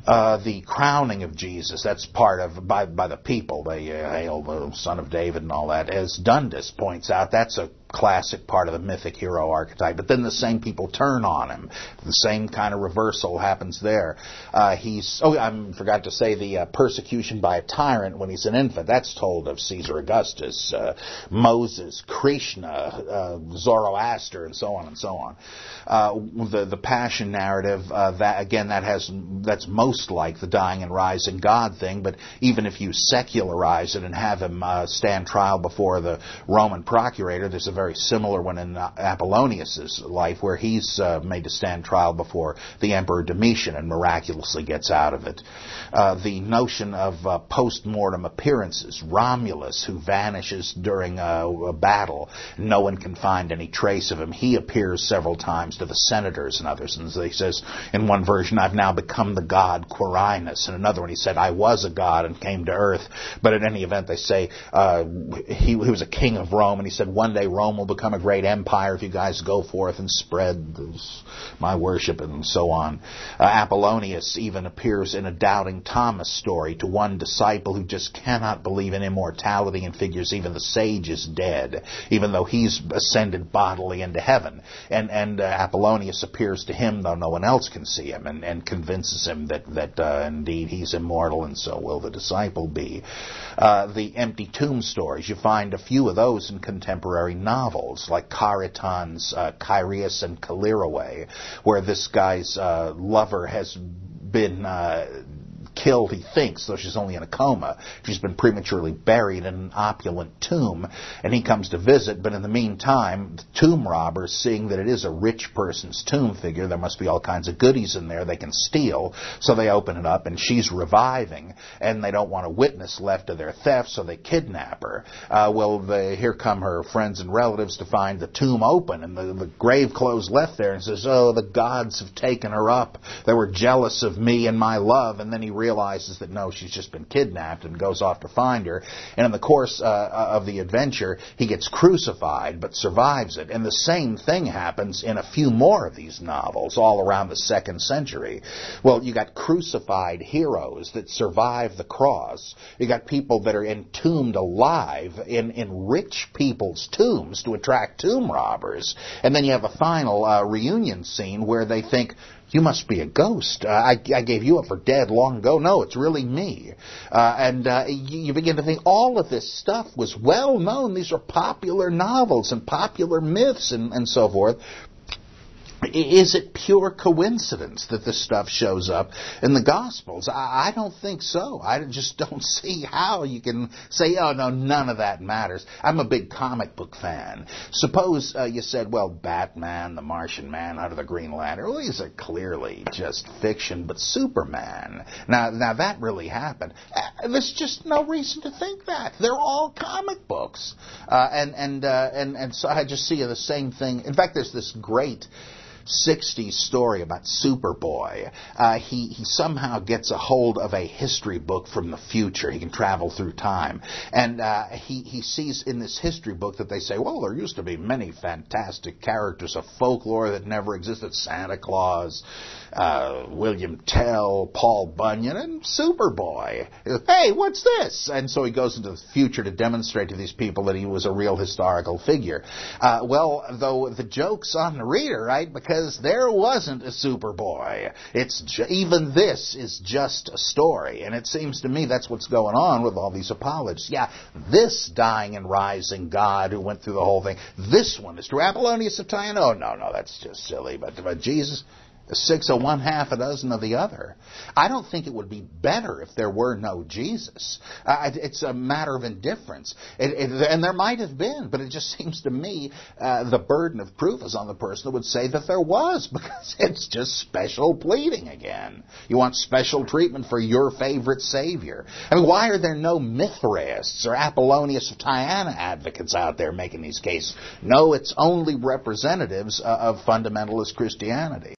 The crowning of Jesus, that's part of, by the people, they hail the Son of David and all that. As Dundas points out, that's a classic part of the mythic hero archetype. But then the same people turn on him. The same kind of reversal happens there. I forgot to say the persecution by a tyrant when he's an infant. That's told of Caesar Augustus, Moses, Krishna, Zoroaster, and so on and so on. The Passion narrative, that's most like the dying and rising God thing. But even if you secularize it and have him stand trial before the Roman procurator, there's a very similar one in Apollonius's life, where he's made to stand trial before the Emperor Domitian and miraculously gets out of it. The notion of post-mortem appearances, Romulus, who vanishes during a battle, no one can find any trace of him. He appears several times to the senators and others, and he says in one version, "I've now become the god Quirinus." In another one, he said, "I was a god and came to earth." But in any event, they say he was a king of Rome, and he said, "One day Rome will become a great empire if you guys go forth and spread my worship," and so on. Apollonius even appears in a doubting Thomas story to one disciple who just cannot believe in immortality and figures even the sage is dead, even though he's ascended bodily into heaven. And Apollonius appears to him, though no one else can see him, and convinces him that indeed he's immortal, and so will the disciple be. The empty tomb stories, you find a few of those in contemporary novels, like Cariton's Kyrios and Calirrhoe, where this guy's lover has been killed, he thinks, though she's only in a coma. She's been prematurely buried in an opulent tomb, and he comes to visit, but in the meantime, the tomb robbers, seeing that it is a rich person's tomb, figure there must be all kinds of goodies in there they can steal, so they open it up, and she's reviving, and they don't want a witness left to their theft, so they kidnap her. Here come her friends and relatives to find the tomb open, and the grave clothes left there, and says, "Oh, the gods have taken her up. They were jealous of me and my love," and then he realizes that no, she's just been kidnapped, and goes off to find her. And in the course of the adventure, he gets crucified but survives it. And the same thing happens in a few more of these novels all around the 2nd century. Well, you got crucified heroes that survive the cross. You got people that are entombed alive in rich people's tombs to attract tomb robbers. And then you have a final reunion scene where they think, "You must be a ghost. I gave you up for dead long ago. No, it's really me." You begin to think all of this stuff was well known. These are popular novels and popular myths and so forth. Is it pure coincidence that this stuff shows up in the Gospels? I don't think so. I just don't see how you can say, "Oh, no, none of that matters." I'm a big comic book fan. Suppose you said, well, Batman, the Martian Manhunter, the Green Lantern, well, these are clearly just fiction, but Superman, now that really happened. There's just no reason to think that. They're all comic books. And so I just see the same thing. In fact, there's this great 60s story about Superboy. He somehow gets a hold of a history book from the future. He can travel through time. And he sees in this history book that they say, well, there used to be many fantastic characters of folklore that never existed. Santa Claus, William Tell, Paul Bunyan, and Superboy. Hey, what's this? And so he goes into the future to demonstrate to these people that he was a real historical figure. Though the joke's on the reader, right? Because there wasn't a Superboy. Even this is just a story. And it seems to me that's what's going on with all these apologists. Yeah, this dying and rising God who went through the whole thing, this one is true. Apollonius of Tyana, oh, no, that's just silly. But Jesus, 6 of one, half a dozen of the other. I don't think it would be better if there were no Jesus. It's a matter of indifference. And there might have been, but it just seems to me the burden of proof is on the person who would say that there was, because it's just special pleading again. You want special treatment for your favorite savior. I mean, why are there no Mithraists or Apollonius of Tyana advocates out there making these cases? No, it's only representatives of fundamentalist Christianity.